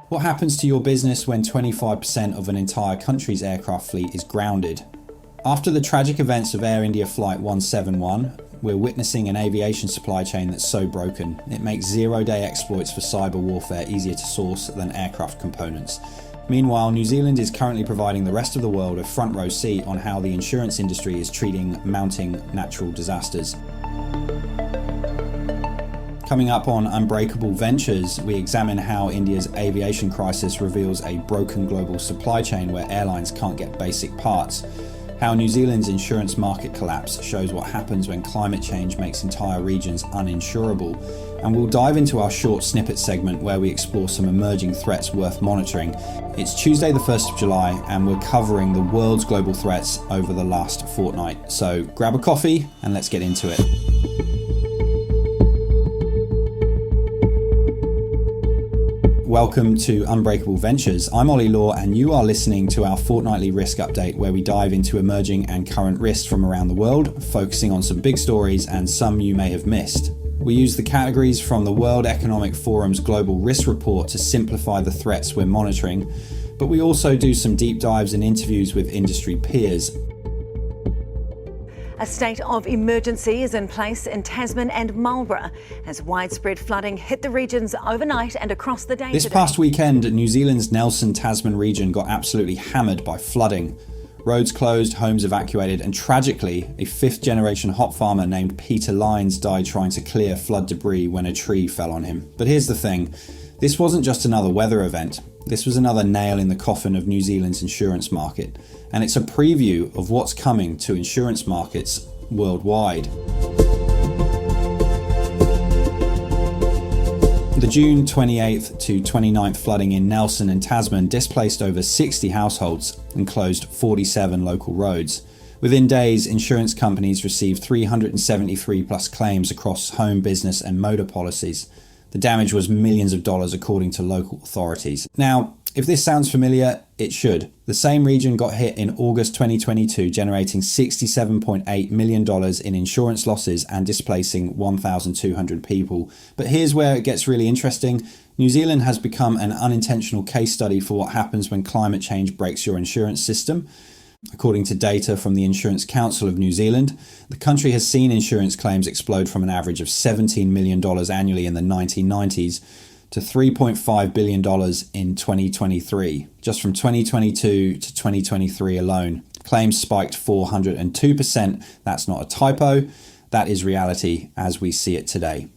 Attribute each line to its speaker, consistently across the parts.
Speaker 1: What happens to your business when 25% of an entire country's aircraft fleet is grounded? After the tragic events of Air India Flight 171, we're witnessing an aviation supply chain that's so broken, it makes zero-day exploits for cyber warfare easier to source than aircraft components. Meanwhile, New Zealand is currently providing the rest of the world a front row seat on how the insurance industry is treating mounting natural disasters. Coming up on Unbreakable Ventures, we examine how India's aviation crisis reveals a broken global supply chain where airlines can't get basic parts, how New Zealand's insurance market collapse shows what happens when climate change makes entire regions uninsurable, and we'll dive into our short snippet segment where we explore some emerging threats worth monitoring. It's Tuesday the 1st of July and we're covering the world's global threats over the last fortnight. So grab a coffee and let's get into it. Welcome to Unbreakable Ventures. I'm Ollie Law and you are listening to our fortnightly risk update where we dive into emerging and current risks from around the world, focusing on some big stories and some you may have missed. We use the categories from the World Economic Forum's Global Risk Report to simplify the threats we're monitoring, but we also do some deep dives and interviews with industry peers.
Speaker 2: A state of emergency is in place in Tasman and Marlborough as widespread flooding hit the regions overnight and across the day.
Speaker 1: This past weekend, New Zealand's Nelson-Tasman region got absolutely hammered by flooding. Roads closed, homes evacuated, and tragically, a fifth-generation hop farmer named Peter Lyons died trying to clear flood debris when a tree fell on him. But here's the thing, this wasn't just another weather event. This was another nail in the coffin of New Zealand's insurance market, and it's a preview of what's coming to insurance markets worldwide. The June 28th to 29th flooding in Nelson and Tasman displaced over 60 households and closed 47 local roads. Within days, insurance companies received 373 plus claims across home, business and motor policies. The damage was millions of dollars according to local authorities. Now, if this sounds familiar, it should. The same region got hit in August 2022, generating $67.8 million in insurance losses and displacing 1,200 people. But here's where it gets really interesting. New Zealand has become an unintentional case study for what happens when climate change breaks your insurance system. According to data from the Insurance Council of New Zealand, the country has seen insurance claims explode from an average of $17 million annually in the 1990s to $3.5 billion in 2023. Just from 2022 to 2023 alone, claims spiked 402%. That's not a typo. That is reality as we see it today.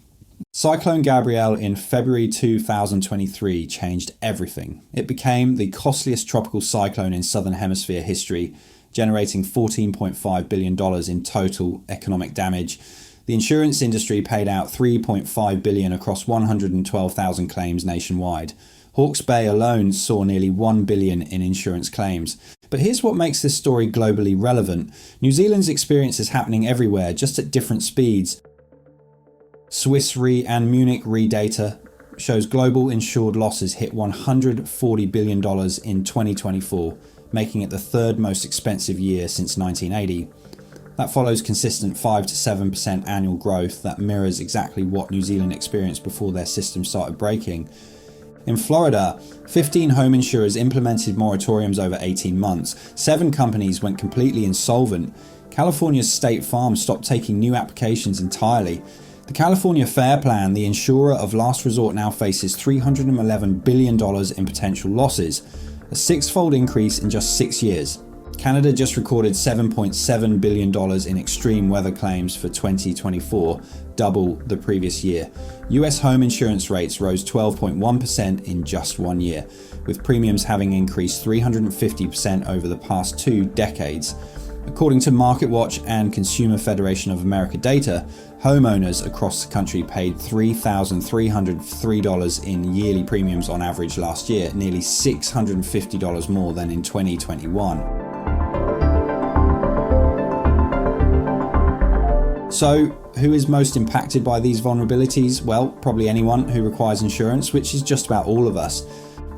Speaker 1: Cyclone Gabrielle in February 2023 changed everything. It became the costliest tropical cyclone in Southern Hemisphere history, generating $14.5 billion in total economic damage. The insurance industry paid out $3.5 billion across 112,000 claims nationwide. Hawke's Bay alone saw nearly $1 billion in insurance claims. But here's what makes this story globally relevant. New Zealand's experience is happening everywhere, just at different speeds. Swiss Re and Munich Re data shows global insured losses hit $140 billion in 2024, making it the third most expensive year since 1980. That follows consistent 5 to 7% annual growth that mirrors exactly what New Zealand experienced before their system started breaking. In Florida, 15 home insurers implemented moratoriums over 18 months. 7 companies went completely insolvent. California's State Farm stopped taking new applications entirely. The California Fair Plan, the insurer of last resort, now faces $311 billion in potential losses, a 6-fold increase in just 6 years. Canada just recorded $7.7 billion in extreme weather claims for 2024, double the previous year. US home insurance rates rose 12.1% in just 1 year, with premiums having increased 350% over the past 2 decades. According to MarketWatch and Consumer Federation of America data, homeowners across the country paid $3,303 in yearly premiums on average last year, nearly $650 more than in 2021. So, who is most impacted by these vulnerabilities? Well, probably anyone who requires insurance, which is just about all of us.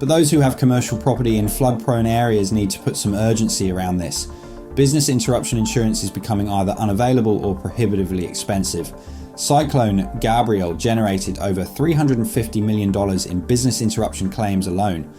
Speaker 1: But those who have commercial property in flood-prone areas need to put some urgency around this. business interruption insurance is becoming either unavailable or prohibitively expensive. Cyclone Gabrielle generated over $350 million in business interruption claims alone.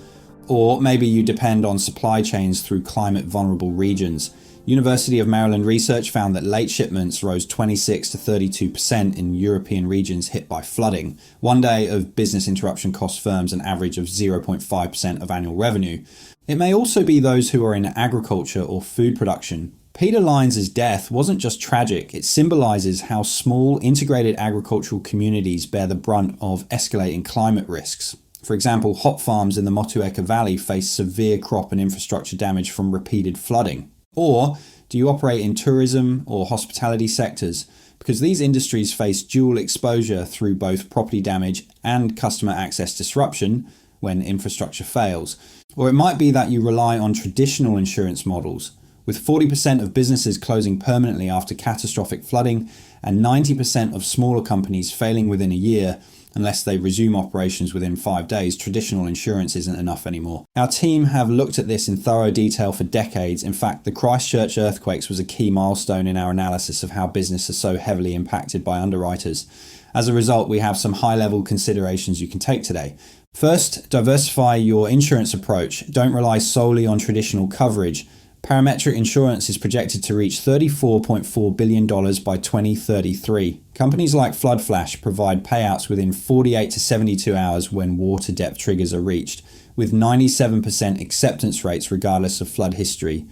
Speaker 1: Or maybe you depend on supply chains through climate vulnerable regions. University of Maryland research found that late shipments rose 26 to 32% in European regions hit by flooding. One day of business interruption costs firms an average of 0.5% of annual revenue. It may also be those who are in agriculture or food production. Peter Lyons' death wasn't just tragic, it symbolises how small integrated agricultural communities bear the brunt of escalating climate risks. For example, hop farms in the Motueka Valley face severe crop and infrastructure damage from repeated flooding. Or do you operate in tourism or hospitality sectors? Because these industries face dual exposure through both property damage and customer access disruption when infrastructure fails. Or it might be that you rely on traditional insurance models, with 40% of businesses closing permanently after catastrophic flooding and 90% of smaller companies failing within a year. Unless they resume operations within 5 days, traditional insurance isn't enough anymore. Our team have looked at this in thorough detail for decades. In fact, the Christchurch earthquakes was a key milestone in our analysis of how business is so heavily impacted by underwriters. As a result, we have some high-level considerations you can take today. First, diversify your insurance approach. Don't rely solely on traditional coverage. Parametric insurance is projected to reach $34.4 billion by 2033. Companies like Flood Flash provide payouts within 48 to 72 hours when water depth triggers are reached, with 97% acceptance rates regardless of flood history.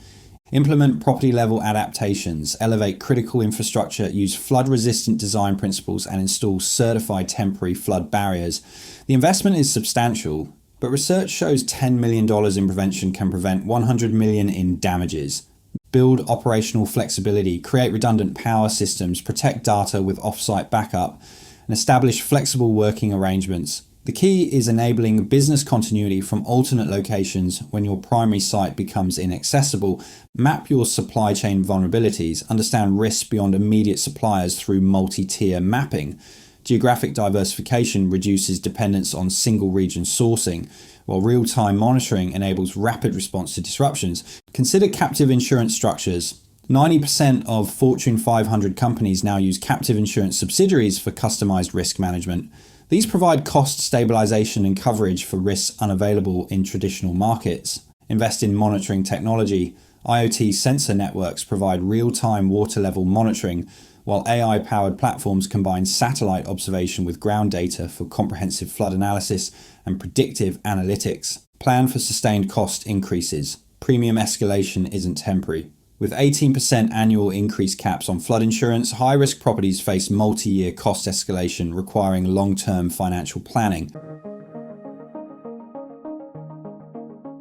Speaker 1: Implement property-level adaptations, elevate critical infrastructure, use flood-resistant design principles, and install certified temporary flood barriers. The investment is substantial, but research shows $10 million in prevention can prevent $100 million in damages. Build operational flexibility, create redundant power systems, protect data with off-site backup, and establish flexible working arrangements. The key is enabling business continuity from alternate locations when your primary site becomes inaccessible. Map your supply chain vulnerabilities, understand risks beyond immediate suppliers through multi-tier mapping. Geographic diversification reduces dependence on single region sourcing, while real-time monitoring enables rapid response to disruptions. Consider captive insurance structures. 90% of Fortune 500 companies now use captive insurance subsidiaries for customized risk management. These provide cost stabilization and coverage for risks unavailable in traditional markets. Invest in monitoring technology. IoT sensor networks provide real-time water level monitoring, while AI-powered platforms combine satellite observation with ground data for comprehensive flood analysis and predictive analytics. Plan for sustained cost increases. Premium escalation isn't temporary. With 18% annual increase caps on flood insurance, high-risk properties face multi-year cost escalation requiring long-term financial planning.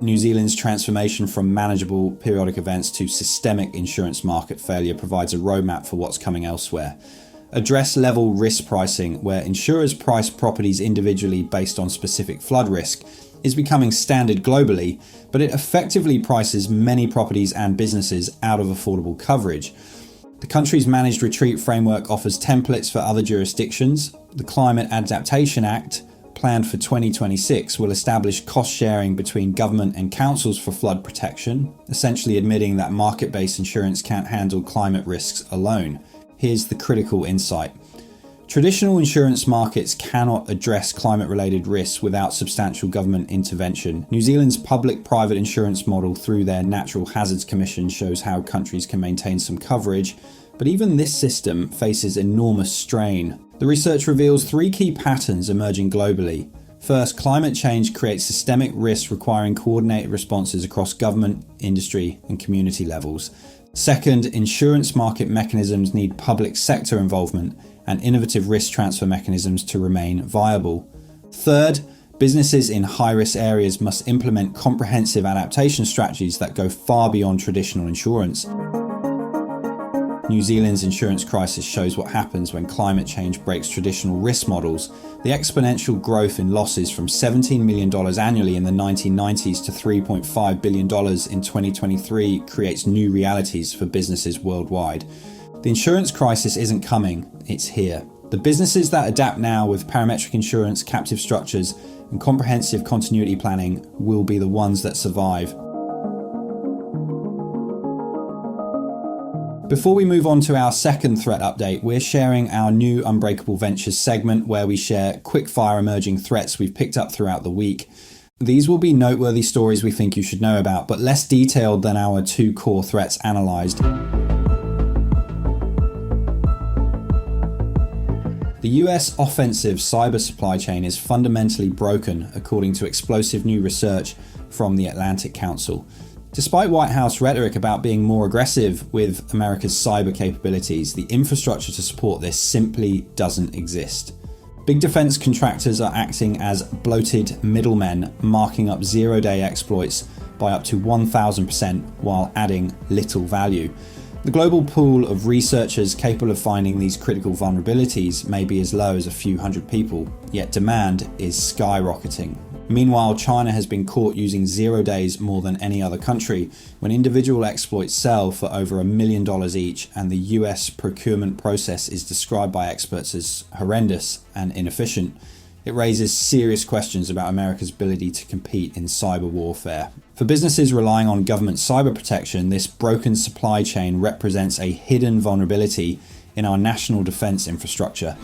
Speaker 1: New Zealand's transformation from manageable periodic events to systemic insurance market failure provides a roadmap for what's coming elsewhere. Address level risk pricing, where insurers price properties individually based on specific flood risk, is becoming standard globally, but it effectively prices many properties and businesses out of affordable coverage. The country's managed retreat framework offers templates for other jurisdictions. The Climate Adaptation Act, planned for 2026, will establish cost sharing between government and councils for flood protection, essentially admitting that market-based insurance can't handle climate risks alone. Here's the critical insight. Traditional insurance markets cannot address climate-related risks without substantial government intervention. New Zealand's public-private insurance model through their Natural Hazards Commission shows how countries can maintain some coverage, but even this system faces enormous strain. The research reveals 3 key patterns emerging globally. First, climate change creates systemic risks requiring coordinated responses across government, industry, and community levels. Second, insurance market mechanisms need public sector involvement and innovative risk transfer mechanisms to remain viable. Third, businesses in high-risk areas must implement comprehensive adaptation strategies that go far beyond traditional insurance. New Zealand's insurance crisis shows what happens when climate change breaks traditional risk models. The exponential growth in losses from $17 million annually in the 1990s to $3.5 billion in 2023 creates new realities for businesses worldwide. The insurance crisis isn't coming, it's here. The businesses that adapt now with parametric insurance, captive structures, and comprehensive continuity planning will be the ones that survive. Before we move on to our second threat update, we're sharing our new Unbreakable Ventures segment where we share quick-fire emerging threats we've picked up throughout the week. These will be noteworthy stories we think you should know about, but less detailed than our two core threats analysed. The US offensive cyber supply chain is fundamentally broken, according to explosive new research from the Atlantic Council. Despite White House rhetoric about being more aggressive with America's cyber capabilities, the infrastructure to support this simply doesn't exist. Big defense contractors are acting as bloated middlemen, marking up zero-day exploits by up to 1,000% while adding little value. The global pool of researchers capable of finding these critical vulnerabilities may be as low as a few hundred people, yet demand is skyrocketing. Meanwhile, China has been caught using 0 days more than any other country, when individual exploits sell for over $1 million each, and the US procurement process is described by experts as horrendous and inefficient. It raises serious questions about America's ability to compete in cyber warfare. For businesses relying on government cyber protection, this broken supply chain represents a hidden vulnerability in our national defense infrastructure.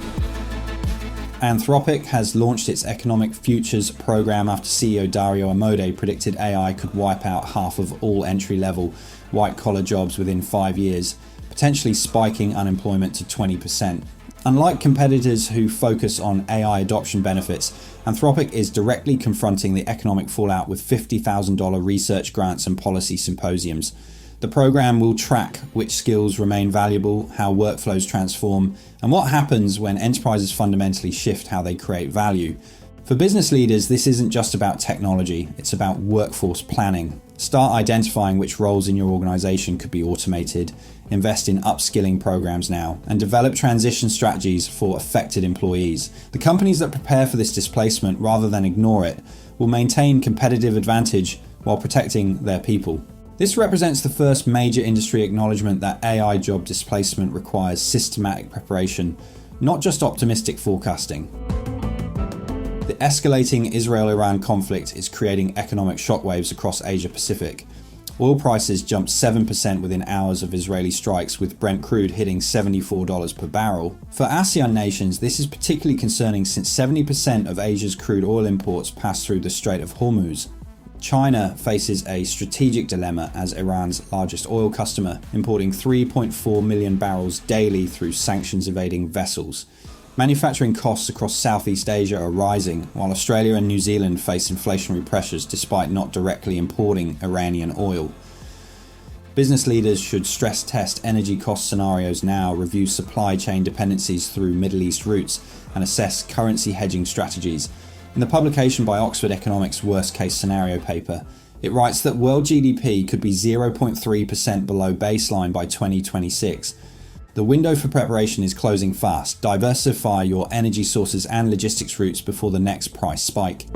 Speaker 1: Anthropic has launched its Economic Futures program after CEO Dario Amodei predicted AI could wipe out half of all entry-level white-collar jobs within 5 years, potentially spiking unemployment to 20%. Unlike competitors who focus on AI adoption benefits, Anthropic is directly confronting the economic fallout with $50,000 research grants and policy symposiums. The program will track which skills remain valuable, how workflows transform, and what happens when enterprises fundamentally shift how they create value. For business leaders, this isn't just about technology, it's about workforce planning. Start identifying which roles in your organization could be automated, invest in upskilling programs now, and develop transition strategies for affected employees. The companies that prepare for this displacement rather than ignore it will maintain competitive advantage while protecting their people. This represents the first major industry acknowledgement that AI job displacement requires systematic preparation, not just optimistic forecasting. The escalating Israel-Iran conflict is creating economic shockwaves across Asia-Pacific. Oil prices jumped 7% within hours of Israeli strikes, with Brent crude hitting $74 per barrel. For ASEAN nations, this is particularly concerning since 70% of Asia's crude oil imports pass through the Strait of Hormuz. China faces a strategic dilemma as Iran's largest oil customer, importing 3.4 million barrels daily through sanctions-evading vessels. Manufacturing costs across Southeast Asia are rising, while Australia and New Zealand face inflationary pressures despite not directly importing Iranian oil. Business leaders should stress test energy cost scenarios now, review supply chain dependencies through Middle East routes, and assess currency hedging strategies. In the publication by Oxford Economics' Worst Case Scenario paper, it writes that world GDP could be 0.3% below baseline by 2026. The window for preparation is closing fast. Diversify your energy sources and logistics routes before the next price spike.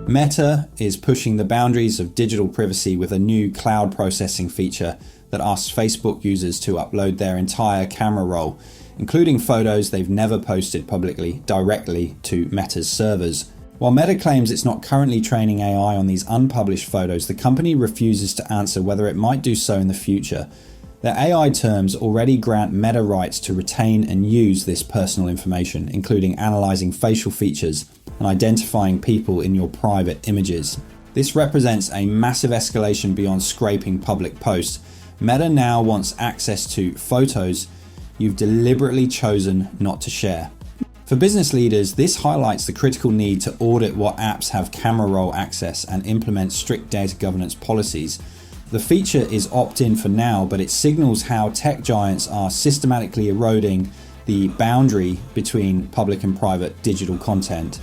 Speaker 1: Meta is pushing the boundaries of digital privacy with a new cloud processing feature that asks Facebook users to upload their entire camera roll, including photos they've never posted publicly, directly to Meta's servers. While Meta claims it's not currently training AI on these unpublished photos, the company refuses to answer whether it might do so in the future. Their AI terms already grant Meta rights to retain and use this personal information, including analyzing facial features and identifying people in your private images. This represents a massive escalation beyond scraping public posts. Meta now wants access to photos you've deliberately chosen not to share. For business leaders, this highlights the critical need to audit what apps have camera roll access and implement strict data governance policies. The feature is opt-in for now, but it signals how tech giants are systematically eroding the boundary between public and private digital content.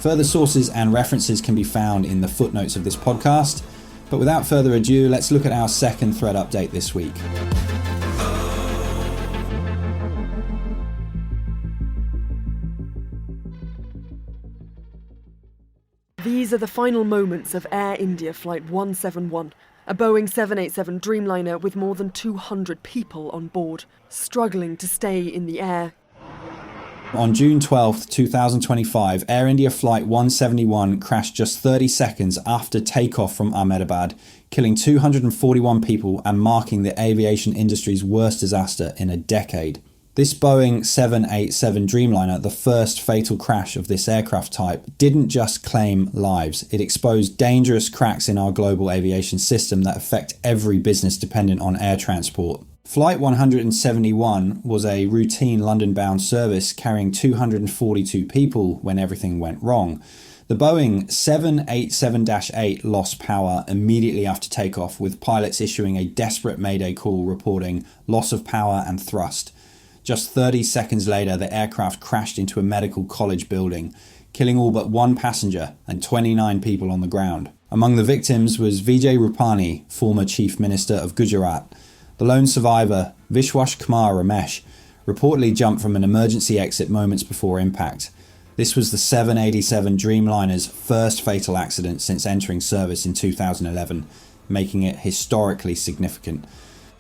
Speaker 1: Further sources and references can be found in the footnotes of this podcast. But without further ado, let's look at our second threat update this week.
Speaker 3: These are the final moments of Air India Flight 171, a Boeing 787 Dreamliner with more than 200 people on board, struggling to stay in the air.
Speaker 1: On June 12, 2025, Air India Flight 171 crashed just 30 seconds after takeoff from Ahmedabad, killing 241 people and marking the aviation industry's worst disaster in a decade. This Boeing 787 Dreamliner, the first fatal crash of this aircraft type, didn't just claim lives. It exposed dangerous cracks in our global aviation system that affect every business dependent on air transport. Flight 171 was a routine London-bound service carrying 242 people when everything went wrong. The Boeing 787-8 lost power immediately after takeoff, with pilots issuing a desperate mayday call reporting loss of power and thrust. Just 30 seconds later, the aircraft crashed into a medical college building, killing all but one passenger and 29 people on the ground. Among the victims was Vijay Rupani, former Chief Minister of Gujarat. The lone survivor, Vishwas Kumar Ramesh, reportedly jumped from an emergency exit moments before impact. This was the 787 Dreamliner's first fatal accident since entering service in 2011, making it historically significant.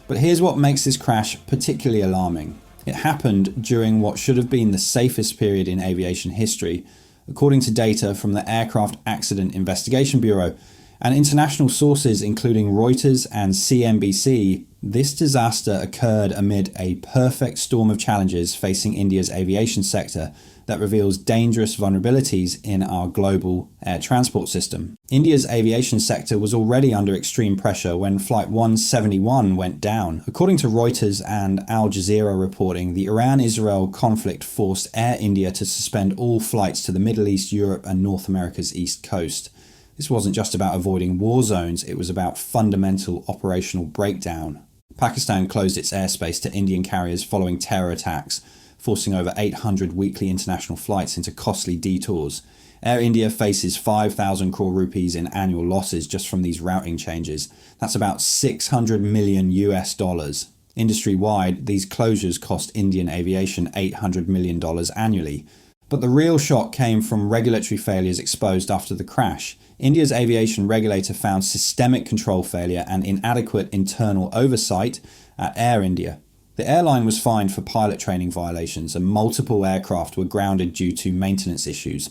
Speaker 1: But here's what makes this crash particularly alarming. It happened during what should have been the safest period in aviation history. According to data from the Aircraft Accident Investigation Bureau and international sources including Reuters and CNBC, this disaster occurred amid a perfect storm of challenges facing India's aviation sector that reveals dangerous vulnerabilities in our global air transport system. India's aviation sector was already under extreme pressure when Flight 171 went down. According to Reuters and Al Jazeera reporting, the Iran-Israel conflict forced Air India to suspend all flights to the Middle East, Europe and North America's east coast. This wasn't just about avoiding war zones, it was about fundamental operational breakdown. Pakistan closed its airspace to Indian carriers following terror attacks, forcing over 800 weekly international flights into costly detours. Air India faces 5,000 crore rupees in annual losses just from these routing changes. That's about $600 million US. Industry-wide, these closures cost Indian aviation $800 million annually. But the real shock came from regulatory failures exposed after the crash. India's aviation regulator found systemic control failure and inadequate internal oversight at Air India. The airline was fined for pilot training violations and multiple aircraft were grounded due to maintenance issues.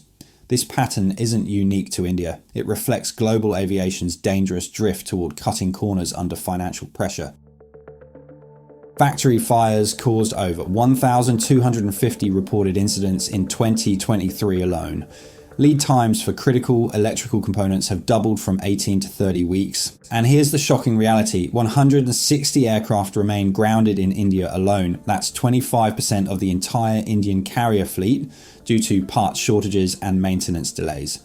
Speaker 1: This pattern isn't unique to India. It reflects global aviation's dangerous drift toward cutting corners under financial pressure. Factory fires caused over 1,250 reported incidents in 2023 alone. Lead times for critical electrical components have doubled from 18 to 30 weeks. And here's the shocking reality. 160 aircraft remain grounded in India alone. That's 25% of the entire Indian carrier fleet due to parts shortages and maintenance delays.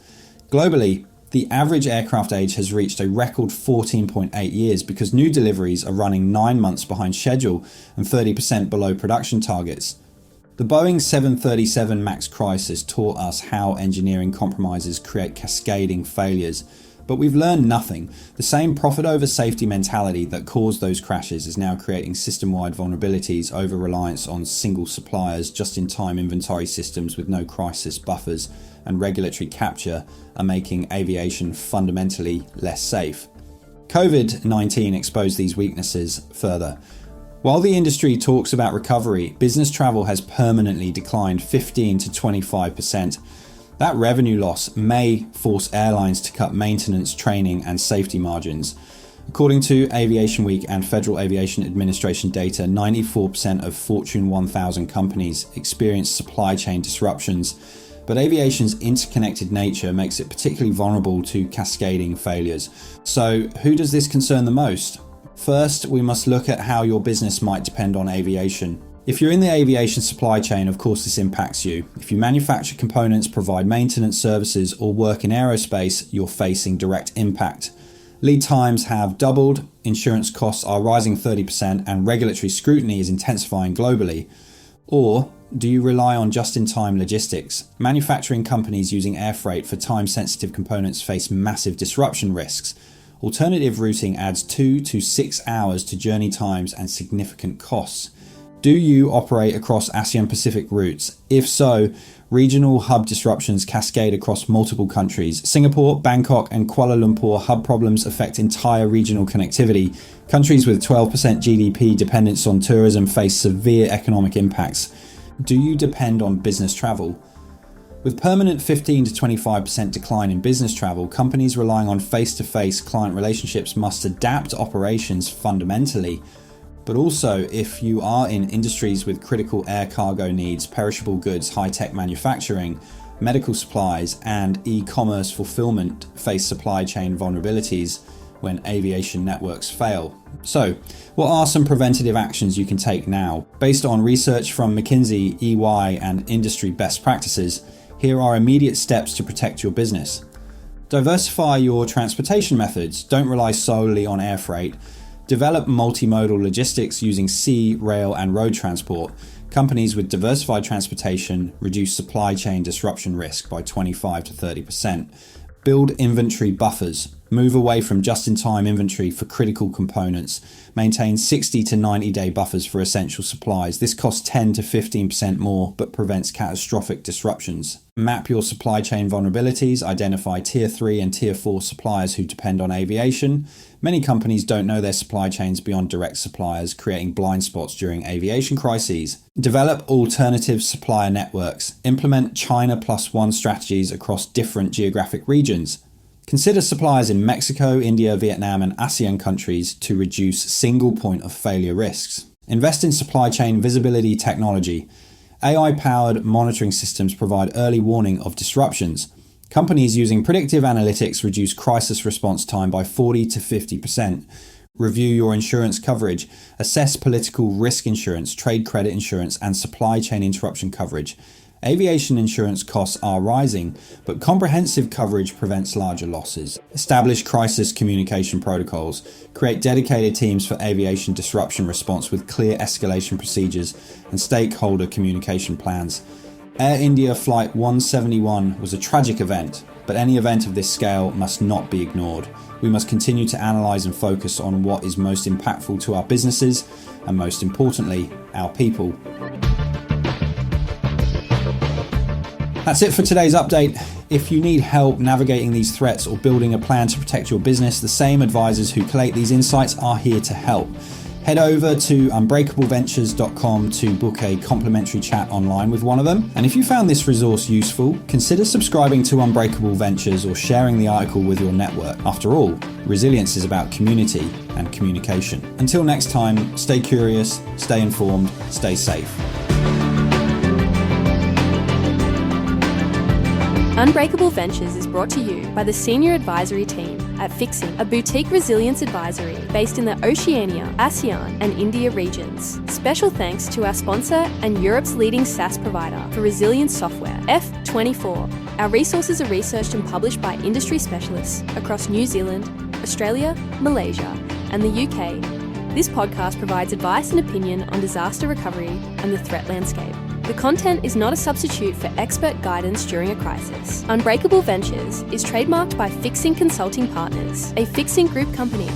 Speaker 1: Globally, the average aircraft age has reached a record 14.8 years because new deliveries are running 9 months behind schedule and 30% below production targets. The Boeing 737 MAX crisis taught us how engineering compromises create cascading failures, but we've learned nothing. The same profit over safety mentality that caused those crashes is now creating system-wide vulnerabilities, over-reliance on single suppliers, just-in-time inventory systems with no crisis buffers, and regulatory capture are making aviation fundamentally less safe. COVID-19 exposed these weaknesses further. While the industry talks about recovery, business travel has permanently declined 15 to 25%. That revenue loss may force airlines to cut maintenance, training, and safety margins. According to Aviation Week and Federal Aviation Administration data, 94% of Fortune 1000 companies experience supply chain disruptions, but aviation's interconnected nature makes it particularly vulnerable to cascading failures. So, who does this concern the most? First, we must look at how your business might depend on aviation. If you're in the aviation supply chain, of course this impacts you. If you manufacture components, provide maintenance services, or work in aerospace, you're facing direct impact. Lead times have doubled, insurance costs are rising 30%, and regulatory scrutiny is intensifying globally. Or do you rely on just-in-time logistics? Manufacturing companies using air freight for time-sensitive components face massive disruption risks. Alternative routing adds 2 to 6 hours to journey times and significant costs. Do you operate across ASEAN Pacific routes? If so, regional hub disruptions cascade across multiple countries. Singapore, Bangkok, and Kuala Lumpur hub problems affect entire regional connectivity. Countries with 12% GDP dependence on tourism face severe economic impacts. Do you depend on business travel? With permanent 15 to 25% decline in business travel, companies relying on face-to-face client relationships must adapt operations fundamentally. But also, if you are in industries with critical air cargo needs, perishable goods, high-tech manufacturing, medical supplies, and e-commerce fulfillment face supply chain vulnerabilities when aviation networks fail. So, what are some preventative actions you can take now? Based on research from McKinsey, EY, and industry best practices, here are immediate steps to protect your business. Diversify your transportation methods. Don't rely solely on air freight. Develop multimodal logistics using sea, rail, and road transport. Companies with diversified transportation reduce supply chain disruption risk by 25 to 30%. Build inventory buffers. Move away from just-in-time inventory for critical components. Maintain 60 to 90-day buffers for essential supplies. This costs 10 to 15% more, but prevents catastrophic disruptions. Map your supply chain vulnerabilities. Identify Tier 3 and Tier 4 suppliers who depend on aviation. Many companies don't know their supply chains beyond direct suppliers, creating blind spots during aviation crises. Develop alternative supplier networks. Implement China Plus One strategies across different geographic regions. Consider suppliers in Mexico, India, Vietnam, and ASEAN countries to reduce single point of failure risks. Invest in supply chain visibility technology. AI-powered monitoring systems provide early warning of disruptions. Companies using predictive analytics reduce crisis response time by 40 to 50%. Review your insurance coverage. Assess political risk insurance, trade credit insurance, and supply chain interruption coverage. Aviation insurance costs are rising, but comprehensive coverage prevents larger losses. Establish crisis communication protocols. Create dedicated teams for aviation disruption response with clear escalation procedures and stakeholder communication plans. Air India Flight 171 was a tragic event, but any event of this scale must not be ignored. We must continue to analyse and focus on what is most impactful to our businesses and, most importantly, our people. That's it for today's update. If you need help navigating these threats or building a plan to protect your business, the same advisors who collate these insights are here to help. Head over to unbreakableventures.com to book a complimentary chat online with one of them. And if you found this resource useful, consider subscribing to Unbreakable Ventures or sharing the article with your network. After all, resilience is about community and communication. Until next time, stay curious, stay informed, stay safe.
Speaker 4: Unbreakable Ventures is brought to you by the Senior Advisory Team at Fixing, a boutique resilience advisory based in the Oceania, ASEAN and India regions. Special thanks to our sponsor and Europe's leading SaaS provider for resilience software, F24. Our resources are researched and published by industry specialists across New Zealand, Australia, Malaysia and the UK. This podcast provides advice and opinion on disaster recovery and the threat landscape. The content is not a substitute for expert guidance during a crisis. Unbreakable Ventures is trademarked by Fixing Consulting Partners, a Fixing Group company.